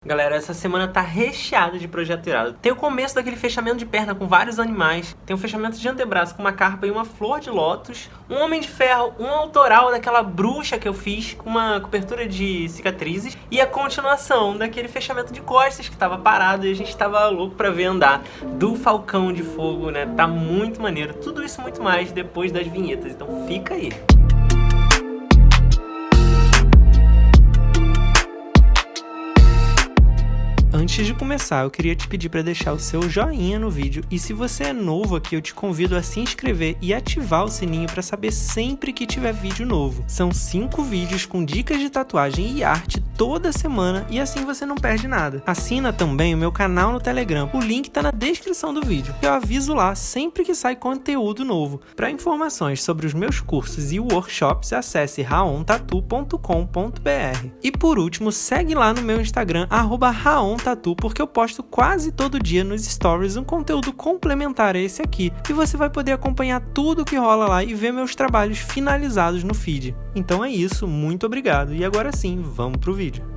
Galera, essa semana tá recheada de projeto irado. Tem o começo daquele fechamento de perna com vários animais. Tem o fechamento de antebraço com uma carpa e uma flor de lótus. Um homem de ferro, um autoral daquela bruxa que eu fiz com uma cobertura de cicatrizes. E a continuação daquele fechamento de costas que tava parado e a gente tava louco pra ver andar. Do Falcão de Fogo, né? Tá muito maneiro. Tudo isso e muito mais depois das vinhetas. Então fica aí. Antes de começar, eu queria te pedir para deixar o seu joinha no vídeo e se você é novo aqui, eu te convido a se inscrever e ativar o sininho para saber sempre que tiver vídeo novo. São 5 vídeos com dicas de tatuagem e arte toda semana e assim você não perde nada. Assina também o meu canal no Telegram, o link tá na descrição do vídeo. Eu aviso lá sempre que sai conteúdo novo. Para informações sobre os meus cursos e workshops, acesse raontatu.com.br. E por último, segue lá no meu Instagram, @raontatu, porque eu posto quase todo dia nos stories um conteúdo complementar a esse aqui e você vai poder acompanhar tudo que rola lá e ver meus trabalhos finalizados no feed. Então é isso, muito obrigado e agora sim, vamos pro vídeo.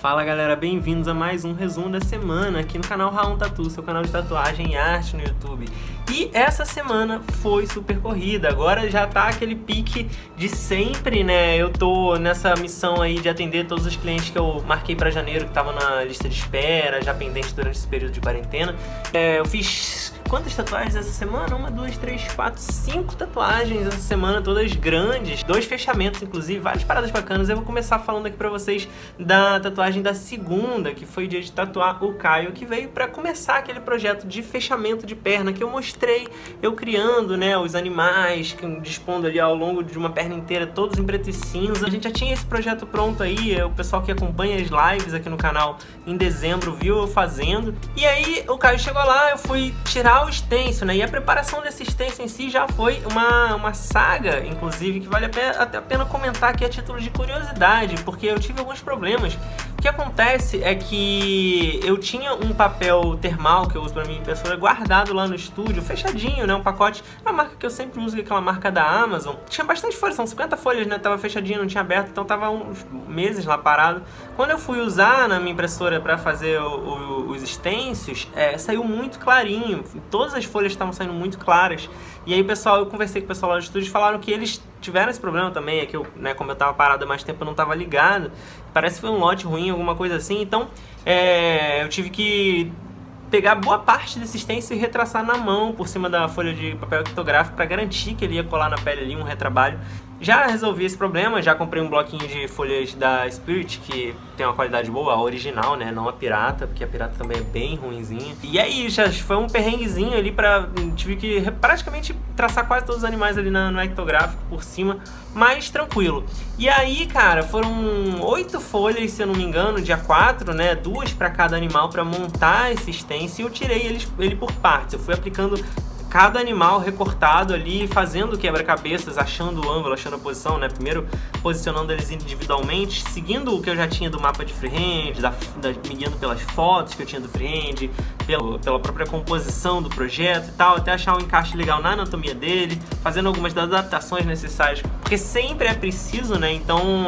Fala galera, bem-vindos a mais um resumo da semana aqui no canal Raon Tatu, seu canal de tatuagem e arte no YouTube. E essa semana foi super corrida, agora já tá aquele pique de sempre, né? Eu tô nessa missão aí de atender todos os clientes que eu marquei pra janeiro, que estavam na lista de espera, já pendente durante esse período de quarentena. Eu fiz quantas tatuagens essa semana? 1, 2, 3, 4, 5 tatuagens essa semana, todas grandes, 2 fechamentos inclusive, várias paradas bacanas. Eu vou começar falando aqui pra vocês da tatuagem da segunda, que foi o dia de tatuar o Caio, que veio pra começar aquele projeto de fechamento de perna que eu mostrei eu criando, né, os animais, que dispondo ali ao longo de uma perna inteira, todos em preto e cinza. A gente já tinha esse projeto pronto aí, o pessoal que acompanha as lives aqui no canal em dezembro viu eu fazendo. E aí o Caio chegou lá, eu fui tirar o stencil, né, e a preparação desse stencil em si já foi uma saga, inclusive, que vale até a pena comentar aqui a título de curiosidade, porque eu tive alguns problemas. O que acontece é que eu tinha um papel termal que eu uso pra minha impressora guardado lá no estúdio, fechadinho, né, um pacote, uma marca que eu sempre uso, aquela marca da Amazon. Tinha bastante folhas, são 50 folhas, né, tava fechadinho, não tinha aberto, então tava uns meses lá parado. Quando eu fui usar na minha impressora pra fazer os stencils, saiu muito clarinho, todas as folhas estavam saindo muito claras. E aí, pessoal, eu conversei com o pessoal lá do estúdio, falaram que eles tiveram esse problema também, é que eu, né, como eu tava parado há mais tempo, eu não tava ligado. Parece que foi um lote ruim, alguma coisa assim. Então, eu tive que pegar boa parte desse stencil e retraçar na mão, por cima da folha de papel ectográfico, para garantir que ele ia colar na pele ali, um retrabalho. Já resolvi esse problema, já comprei um bloquinho de folhas da Spirit, que tem uma qualidade boa, a original, né, não a pirata, porque a pirata também é bem ruinzinha. E aí, já foi um perrenguezinho ali tive que praticamente traçar quase todos os animais ali no ectográfico por cima, mas tranquilo. E aí, cara, foram 8 folhas, se eu não me engano, dia 4, né, 2 para cada animal para montar esse stencil, e eu tirei ele por partes, eu fui aplicando cada animal recortado ali, fazendo quebra-cabeças, achando o ângulo, achando a posição, né? Primeiro posicionando eles individualmente, seguindo o que eu já tinha do mapa de freehand, me guiando pelas fotos que eu tinha do freehand, pela própria composição do projeto e tal, até achar um encaixe legal na anatomia dele, fazendo algumas das adaptações necessárias, porque sempre é preciso, né? Então,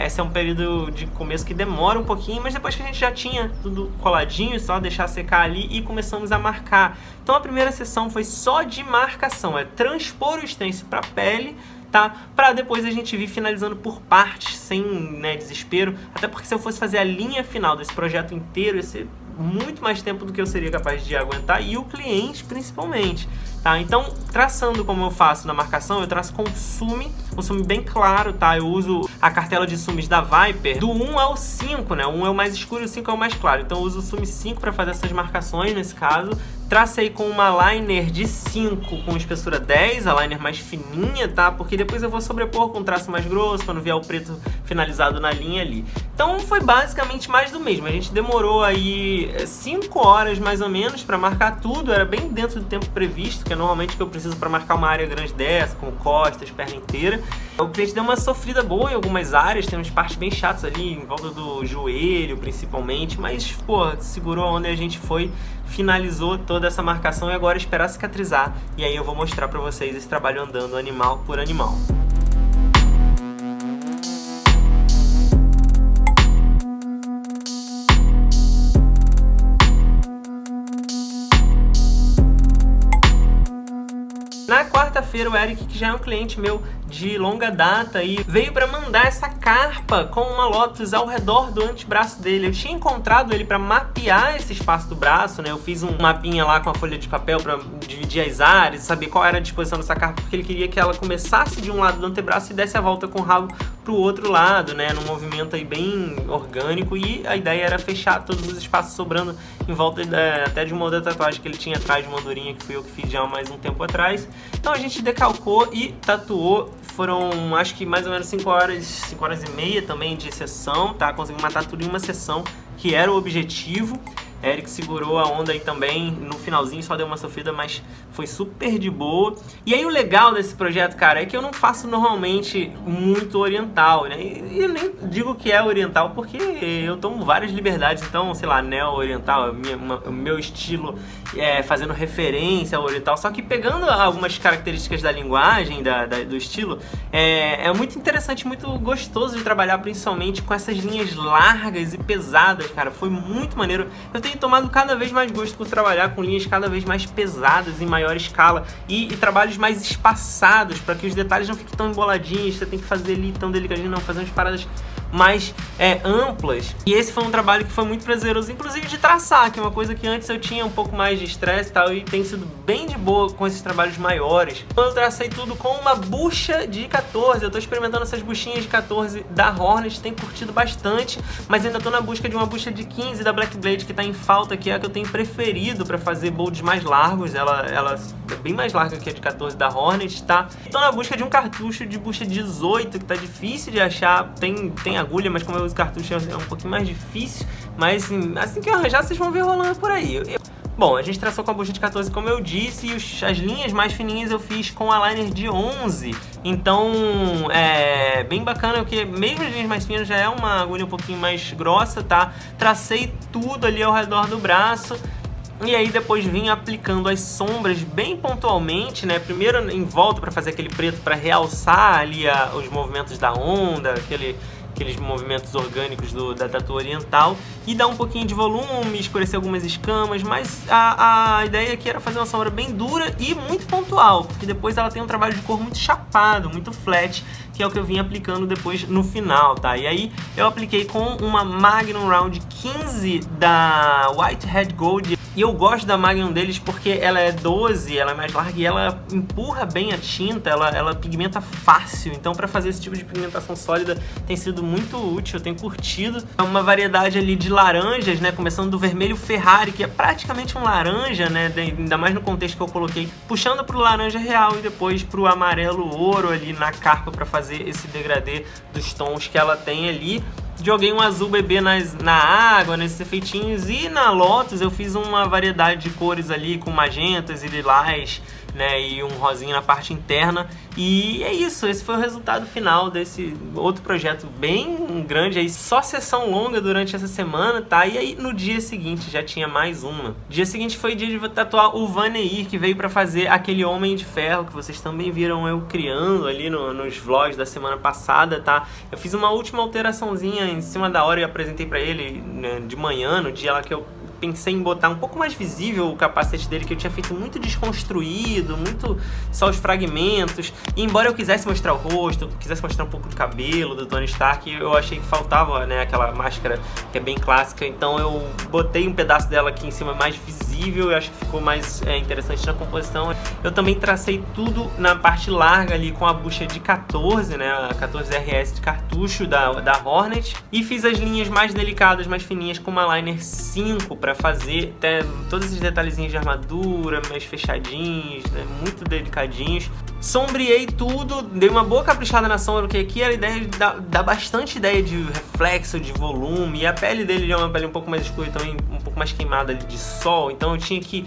esse é um período de começo que demora um pouquinho, mas depois que a gente já tinha tudo coladinho, só deixar secar ali e começamos a marcar. Então, a primeira sessão foi só de marcação, transpor o stencil para a pele, tá? Para depois a gente vir finalizando por partes, sem, né, desespero, até porque se eu fosse fazer a linha final desse projeto inteiro, ia ser muito mais tempo do que eu seria capaz de aguentar, e o cliente principalmente, tá? Então, traçando como eu faço na marcação, eu traço com um sume bem claro, tá? Eu uso a cartela de sumes da Viper, do 1 ao 5, né? O 1 é o mais escuro e o 5 é o mais claro, então eu uso o sume 5 para fazer essas marcações nesse caso. Tracei com uma liner de 5 com espessura 10, a liner mais fininha, tá? Porque depois eu vou sobrepor com um traço mais grosso, quando vier o preto finalizado na linha ali. Então foi basicamente mais do mesmo. A gente demorou aí 5 horas mais ou menos para marcar tudo, era bem dentro do tempo previsto, que é normalmente o que eu preciso para marcar uma área grande dessa, com costas, perna inteira. O cliente deu uma sofrida boa em algumas áreas, tem umas partes bem chatas ali, em volta do joelho principalmente, mas, pô, segurou a onda e a gente finalizou toda essa marcação e agora esperar cicatrizar. E aí eu vou mostrar pra vocês esse trabalho andando animal por animal. segunda-feira o Eric, que já é um cliente meu de longa data, e veio para mandar essa carpa com uma Lotus ao redor do antebraço dele. Eu tinha encontrado ele para mapear esse espaço do braço, né? Eu fiz um mapinha lá com a folha de papel para dividir as áreas, saber qual era a disposição dessa carpa, porque ele queria que ela começasse de um lado do antebraço e desse a volta com o rabo pro outro lado, né? Num movimento aí bem orgânico, e a ideia era fechar todos os espaços sobrando em volta até de uma outra tatuagem que ele tinha atrás de uma durinha, que fui eu que fiz já há mais um tempo atrás. Então a gente decalcou e tatuou. Foram, acho que mais ou menos 5 horas e meia também de sessão, tá? Consegui matar tudo em uma sessão, que era o objetivo. Eric segurou a onda aí também, no finalzinho só deu uma sofrida, mas foi super de boa. E aí o legal desse projeto, cara, é que eu não faço normalmente muito oriental, né? E eu nem digo que é oriental porque eu tomo várias liberdades, então, sei lá, neo-oriental, o meu estilo fazendo referência ao oriental, só que pegando algumas características da linguagem, do estilo, é muito interessante, muito gostoso de trabalhar, principalmente com essas linhas largas e pesadas, cara, foi muito maneiro. Eu tenho tomado cada vez mais gosto por trabalhar com linhas cada vez mais pesadas, em maior escala, e trabalhos mais espaçados, para que os detalhes não fiquem tão emboladinhos, você tem que fazer ali tão delicadinho, não, fazer umas paradas mais amplas. E esse foi um trabalho que foi muito prazeroso, inclusive de traçar, que é uma coisa que antes eu tinha um pouco mais de estresse e tal, e tem sido bem de boa com esses trabalhos maiores. Então eu tracei tudo com uma bucha de 14, eu tô experimentando essas buchinhas de 14 da Hornet, tenho curtido bastante, mas ainda tô na busca de uma bucha de 15 da Black Blade, que tá em falta, que é a que eu tenho preferido para fazer bolds mais largos. Ela é bem mais larga que a de 14 da Hornet, tá? Tô na busca de um cartucho de bucha 18, que tá difícil de achar, tem agulha, mas como eu uso cartucho é um pouquinho mais difícil, mas assim que eu arranjar, vocês vão ver rolando por aí. Bom, a gente traçou com a bucha de 14, como eu disse, e as linhas mais fininhas eu fiz com a liner de 11. Então, é bem bacana, porque mesmo as linhas mais finas já é uma agulha um pouquinho mais grossa, tá? Tracei tudo ali ao redor do braço. E aí depois vim aplicando as sombras bem pontualmente, né? Primeiro em volta para fazer aquele preto para realçar ali os movimentos da onda, aqueles movimentos orgânicos da tatu oriental, e dar um pouquinho de volume, escurecer algumas escamas, mas a ideia aqui era fazer uma sombra bem dura e muito pontual, porque depois ela tem um trabalho de cor muito chapado, muito flat, que é o que eu vim aplicando depois no final, tá? E aí eu apliquei com uma Magnum Round 15 da Whitehead Gold. E eu gosto da Magnum deles porque ela é 12, ela é mais larga e ela empurra bem a tinta, ela pigmenta fácil. Então para fazer esse tipo de pigmentação sólida tem sido muito útil, eu tenho curtido. É uma variedade ali de laranjas, né? Começando do vermelho Ferrari, que é praticamente um laranja, né? Ainda mais no contexto que eu coloquei, puxando pro laranja real e depois pro amarelo ouro ali na carpa para fazer esse degradê dos tons que ela tem ali. Joguei um azul bebê na água, nesses efeitinhos, e na Lotus eu fiz uma variedade de cores ali com magentas e lilás, né, e um rosinho na parte interna. E é isso, esse foi o resultado final desse outro projeto bem grande aí, só sessão longa durante essa semana, tá? E aí no dia seguinte já tinha mais uma. Dia seguinte foi o dia de tatuar o Vaneir, que veio pra fazer aquele Homem de Ferro, que vocês também viram eu criando ali nos vlogs da semana passada, tá? Eu fiz uma última alteraçãozinha em cima da hora e apresentei pra ele, né, de manhã, no dia lá que eu pensei em botar um pouco mais visível o capacete dele, que eu tinha feito muito desconstruído, muito só os fragmentos. E embora eu quisesse mostrar o rosto, quisesse mostrar um pouco do cabelo do Tony Stark, eu achei que faltava, né, aquela máscara que é bem clássica. Então eu botei um pedaço dela aqui em cima mais visível, eu acho que ficou mais interessante na composição. Eu também tracei tudo na parte larga ali com a bucha de 14, né, a 14 RS de cartucho da Hornet. E fiz as linhas mais delicadas, mais fininhas com uma liner 5 para fazer até todos esses detalhezinhos de armadura, mais fechadinhos, né, muito delicadinhos. Sombreei tudo, dei uma boa caprichada na sombra, porque aqui era a ideia de dar bastante ideia de reflexo, de volume, e a pele dele é uma pele um pouco mais escura, então um pouco mais queimada ali de sol, então eu tinha que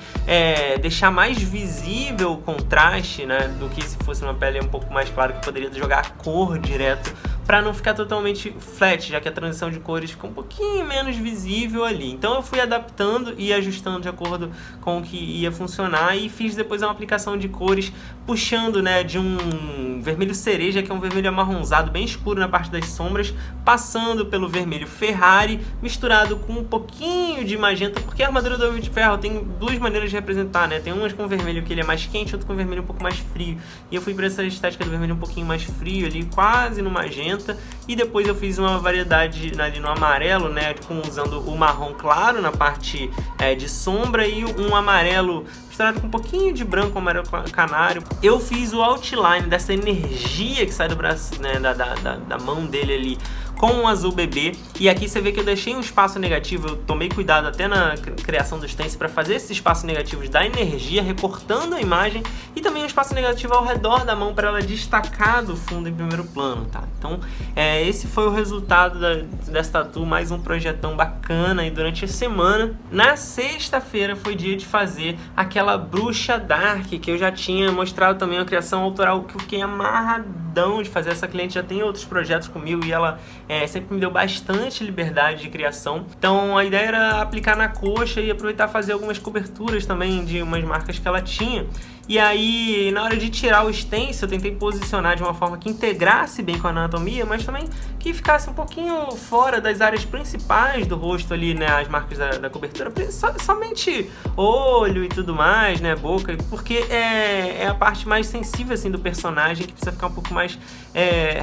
deixar mais visível o contraste, né, do que se fosse uma pele um pouco mais clara, que poderia jogar a cor direto para não ficar totalmente flat, já que a transição de cores fica um pouquinho menos visível ali. Então eu fui adaptando e ajustando de acordo com o que ia funcionar e fiz depois uma aplicação de cores puxando, né, de um vermelho cereja, que é um vermelho amarronzado bem escuro na parte das sombras, passando pelo vermelho Ferrari, misturado com um pouquinho de magenta, porque a armadura do Homem de Ferro tem duas maneiras de representar, né? Tem umas com vermelho que ele é mais quente, outro com vermelho um pouco mais frio. E eu fui para essa estética do vermelho um pouquinho mais frio ali, quase no magenta, e depois eu fiz uma variedade ali no amarelo, né, usando o marrom claro na parte de sombra e um amarelo misturado com um pouquinho de branco, amarelo canário. Eu fiz o outline dessa energia que sai do braço, né, da mão dele ali, com um azul bebê. E aqui você vê que eu deixei um espaço negativo, eu tomei cuidado até na criação do stencil para fazer esses espaços negativos da energia, recortando a imagem, e também um espaço negativo ao redor da mão para ela destacar do fundo em primeiro plano, tá? Então esse foi o resultado dessa tatu, mais um projetão bacana aí durante a semana. Na sexta-feira foi dia de fazer aquela bruxa dark, que eu já tinha mostrado também a criação autoral, que eu fiquei amarradão de fazer. Essa cliente já tem outros projetos comigo e ela sempre me deu bastante liberdade de criação. Então a ideia era aplicar na coxa e aproveitar fazer algumas coberturas também de umas marcas que ela tinha. E aí, na hora de tirar o stencil, eu tentei posicionar de uma forma que integrasse bem com a anatomia, mas também que ficasse um pouquinho fora das áreas principais do rosto ali, né, as marcas da cobertura, somente olho e tudo mais, né, boca, porque é a parte mais sensível, assim, do personagem, que precisa ficar um pouco mais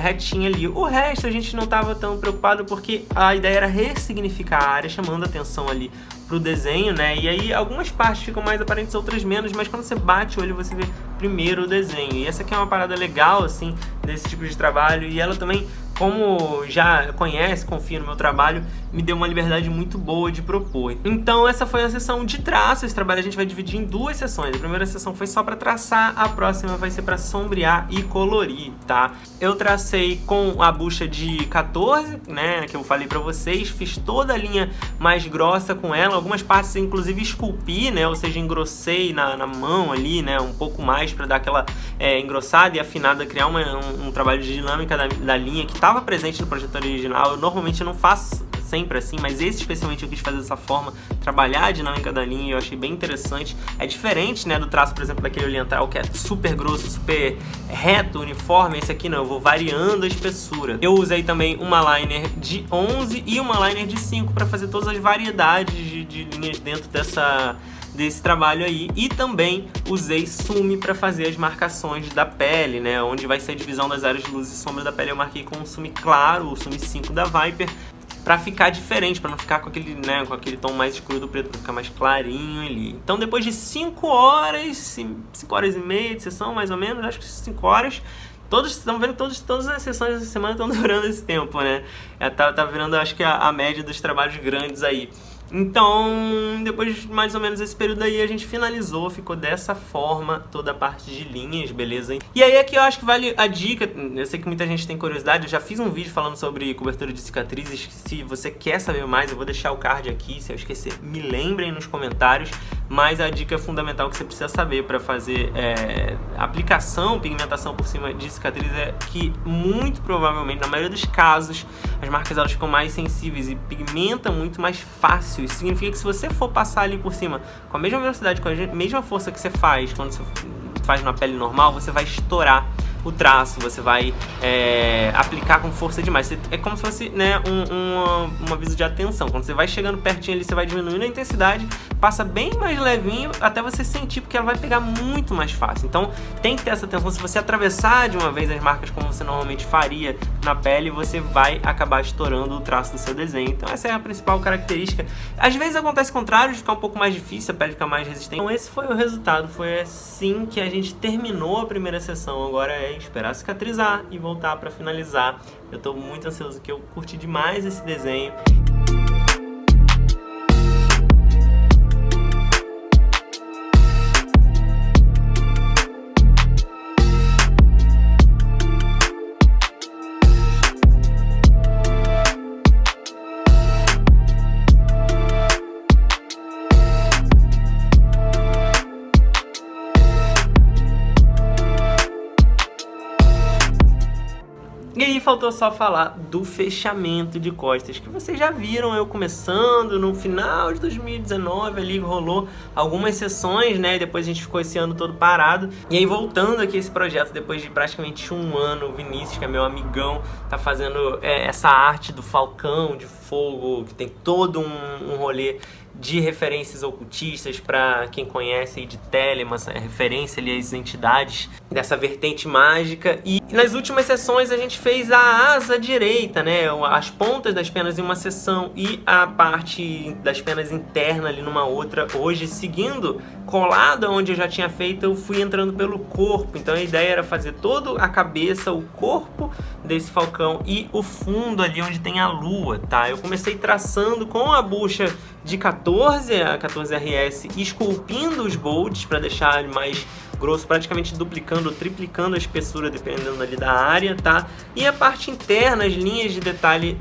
retinha ali. O resto a gente não estava tão preocupado, porque a ideia era ressignificar a área, chamando a atenção ali pro desenho, né? E aí algumas partes ficam mais aparentes, outras menos, mas quando você bate o olho você vê primeiro o desenho. E essa aqui é uma parada legal, assim, desse tipo de trabalho. E ela também, como já conhece, confia no meu trabalho, me deu uma liberdade muito boa de propor. Então essa foi a sessão de traço. Esse trabalho a gente vai dividir em duas sessões. A primeira sessão foi só para traçar, a próxima vai ser para sombrear e colorir, tá? Eu tracei com a bucha de 14, né, que eu falei para vocês, fiz toda a linha mais grossa com ela, algumas partes inclusive esculpi, né, ou seja, engrossei na mão ali, né, um pouco mais para dar aquela engrossada e afinada, criar um trabalho de dinâmica da linha que estava presente no projeto original. Eu normalmente não faço sempre assim, mas esse especialmente eu quis fazer dessa forma, trabalhar a dinâmica da linha, eu achei bem interessante. É diferente, né, do traço, por exemplo, daquele oriental, que é super grosso, super reto, uniforme. Esse aqui não, eu vou variando a espessura. Eu usei também uma liner de 11 e uma liner de 5 para fazer todas as variedades de linhas dentro desse trabalho aí, e também usei sume para fazer as marcações da pele, né, onde vai ser a divisão das áreas de luz e sombra da pele. Eu marquei com um sume claro, o sume 5 da Viper, para ficar diferente, para não ficar com aquele, né, com aquele tom mais escuro do preto, para ficar mais clarinho ali. Então depois de 5 horas, 5 horas e meia de sessão, mais ou menos, acho que 5 horas, todos estão vendo, todas as sessões dessa semana estão durando esse tempo, né? Tá virando, acho que a média dos trabalhos grandes aí. Então, depois de mais ou menos esse período aí, a gente finalizou, ficou dessa forma toda a parte de linhas, beleza? E aí aqui eu acho que vale a dica, eu sei que muita gente tem curiosidade, eu já fiz um vídeo falando sobre cobertura de cicatrizes, se você quer saber mais, eu vou deixar o card aqui, se eu esquecer, me lembrem nos comentários, mas a dica fundamental que você precisa saber para fazer aplicação, pigmentação por cima de cicatrizes é que, muito provavelmente, na maioria dos casos, as marcas elas ficam mais sensíveis e pigmentam muito mais fácil. Isso significa que se você for passar ali por cima com a mesma velocidade, com a mesma força que você faz quando você faz na pele normal, você vai estourar o traço, você vai aplicar com força demais. É como se fosse, né, um aviso de atenção. Quando você vai chegando pertinho ali, você vai diminuindo a intensidade, passa bem mais levinho até você sentir, porque ela vai pegar muito mais fácil. Então tem que ter essa atenção. Se você atravessar de uma vez as marcas como você normalmente faria na pele, você vai acabar estourando o traço do seu desenho. Então essa é a principal característica. Às vezes acontece o contrário, de ficar um pouco mais difícil, a pele ficar mais resistente. Então esse foi o resultado. Foi assim que a gente terminou a primeira sessão. Agora é esperar cicatrizar e voltar para finalizar. Eu tô muito ansioso, porque eu curti demais esse desenho. faltou só falar do fechamento de costas, que vocês já viram eu começando no final de 2019, ali rolou algumas sessões, né, e depois a gente ficou esse ano todo parado. E aí voltando aqui esse projeto, depois de praticamente um ano, o Vinícius, que é meu amigão, tá fazendo essa arte do falcão de fogo, que tem todo um rolê de referências ocultistas para quem conhece aí de Telemann, referência ali às entidades dessa vertente mágica. E nas últimas sessões a gente fez a asa direita, né, as pontas das penas em uma sessão e a parte das penas interna ali numa outra. Hoje, seguindo colado onde eu já tinha feito, eu fui entrando pelo corpo. Então a ideia era fazer toda a cabeça, o corpo desse falcão e o fundo ali onde tem a lua, tá? Eu comecei traçando com a bucha de 14, a 14RS, esculpindo os bolts para deixar ele mais grosso, praticamente duplicando ou triplicando a espessura dependendo ali da área, tá? E a parte interna, as linhas de detalhe,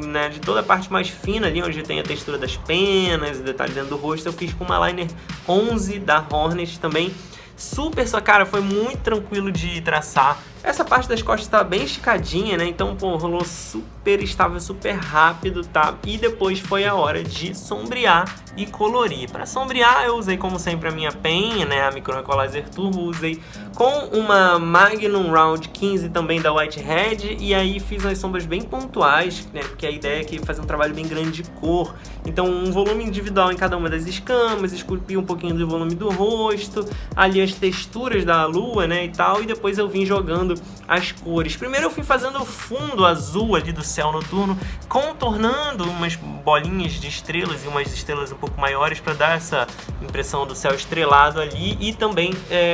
né, de toda a parte mais fina ali, onde tem a textura das penas, o detalhe dentro do rosto, eu fiz com uma liner 11 da Hornet também. Super, cara, foi muito tranquilo de traçar. Essa parte das costas tá bem esticadinha, né? Então, pô, rolou super estável, super rápido, tá? E depois foi a hora de sombrear e colorir. Para sombrear, eu usei, como sempre, a minha penha, né? A Micron Equalizer Turbo. Usei com uma Magnum Round 15 também da Whitehead. E aí fiz umas sombras bem pontuais, né? Porque a ideia é que fazer um trabalho bem grande de cor. Então, um volume individual em cada uma das escamas, esculpi um pouquinho do volume do rosto, ali as texturas da lua, né? E tal. E depois eu vim jogando as cores. Primeiro eu fui fazendo o fundo azul ali do céu noturno, contornando umas bolinhas de estrelas e umas estrelas um pouco maiores para dar essa impressão do céu estrelado ali, e também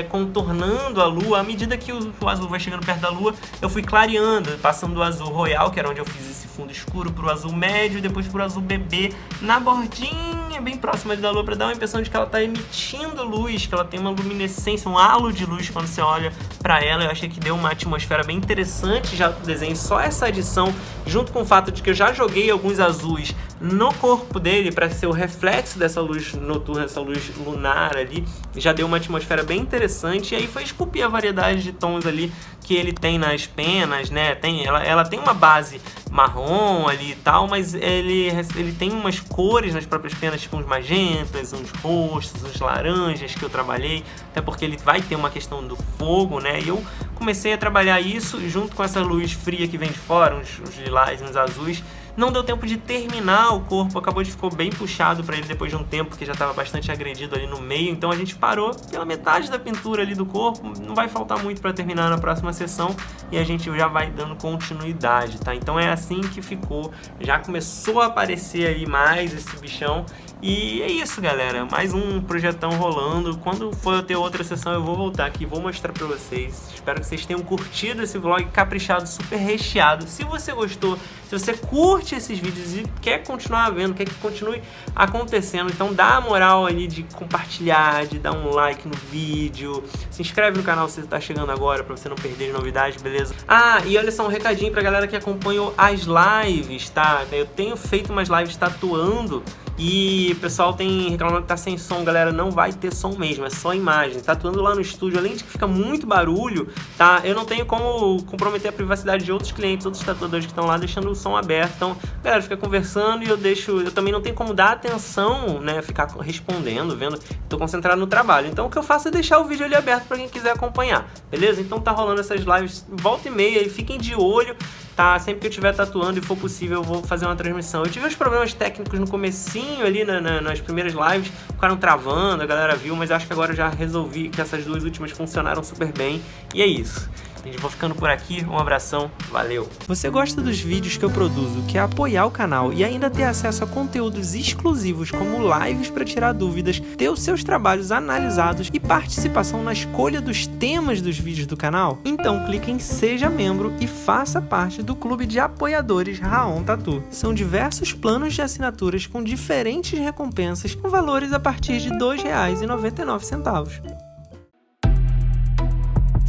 contornando a lua. À medida que o azul vai chegando perto da lua, eu fui clareando, passando do azul royal, que era onde eu fiz esse fundo escuro, pro azul médio, depois pro azul bebê, na bordinha bem próxima ali da lua, para dar uma impressão de que ela tá emitindo luz, que ela tem uma luminescência, um halo de luz quando você olha para ela. Eu achei que deu uma atmosfera bem interessante já do desenho, só essa adição, junto com o fato de que eu já joguei alguns azuis no corpo dele para ser o reflexo dessa luz noturna, essa luz lunar ali, já deu uma atmosfera bem interessante. E aí foi esculpir a variedade de tons ali que ele tem nas penas, né? Ela tem uma base marrom ali e tal, mas ele tem umas cores nas próprias penas, tipo uns magentas, uns rostos, uns laranjas que eu trabalhei, até porque ele vai ter uma questão do fogo, né? E eu comecei a trabalhar isso junto com essa luz fria que vem de fora, uns lilás e uns azuis. Não deu tempo de terminar o corpo, ficou bem puxado para ele depois de um tempo, porque já estava bastante agredido ali no meio. Então a gente parou pela metade da pintura ali do corpo. Não vai faltar muito para terminar na próxima sessão e a gente já vai dando continuidade, tá? Então é assim que ficou. Já começou a aparecer aí mais esse bichão. E é isso, galera, mais um projetão rolando. Quando for eu ter outra sessão, eu vou voltar aqui, vou mostrar pra vocês. Espero que vocês tenham curtido esse vlog caprichado, super recheado. Se você gostou, se você curte esses vídeos e quer continuar vendo, quer que continue acontecendo, então dá a moral ali de compartilhar, de dar um like no vídeo, se inscreve no canal se você tá chegando agora, pra você não perder novidades, beleza? Ah, e olha só, um recadinho pra galera que acompanhou as lives, tá? Eu tenho feito umas lives tatuando e o pessoal tem reclamado que tá sem som. Galera, não vai ter som mesmo, é só imagem. Tatuando lá no estúdio, além de que fica muito barulho, tá? Eu não tenho como comprometer a privacidade de outros clientes, outros tatuadores que estão lá deixando o som aberto. Então, galera, fica conversando e eu também não tenho como dar atenção, né? Ficar respondendo, vendo. Tô concentrado no trabalho. Então, o que eu faço é deixar o vídeo ali aberto pra quem quiser acompanhar, beleza? Então tá rolando essas lives volta e meia e fiquem de olho, tá? Sempre que eu estiver tatuando e for possível, eu vou fazer uma transmissão. Eu tive uns problemas técnicos no comecinho ali, nas primeiras lives, ficaram travando, a galera viu, mas acho que agora eu já resolvi que essas duas últimas funcionaram super bem. E é isso. Gente, vou ficando por aqui, um abração, valeu! Você gosta dos vídeos que eu produzo, quer apoiar o canal e ainda ter acesso a conteúdos exclusivos como lives para tirar dúvidas, ter os seus trabalhos analisados e participação na escolha dos temas dos vídeos do canal? Então clique em Seja Membro e faça parte do clube de apoiadores Raon Tattoo. São diversos planos de assinaturas com diferentes recompensas com valores a partir de R$ 2,99.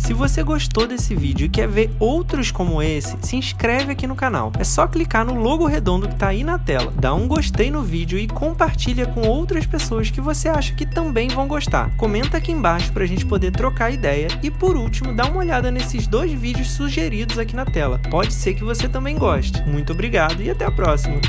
Se você gostou desse vídeo e quer ver outros como esse, se inscreve aqui no canal. É só clicar no logo redondo que tá aí na tela, dá um gostei no vídeo e compartilha com outras pessoas que você acha que também vão gostar. Comenta aqui embaixo pra gente poder trocar ideia e, por último, dá uma olhada nesses 2 vídeos sugeridos aqui na tela. Pode ser que você também goste. Muito obrigado e até a próxima!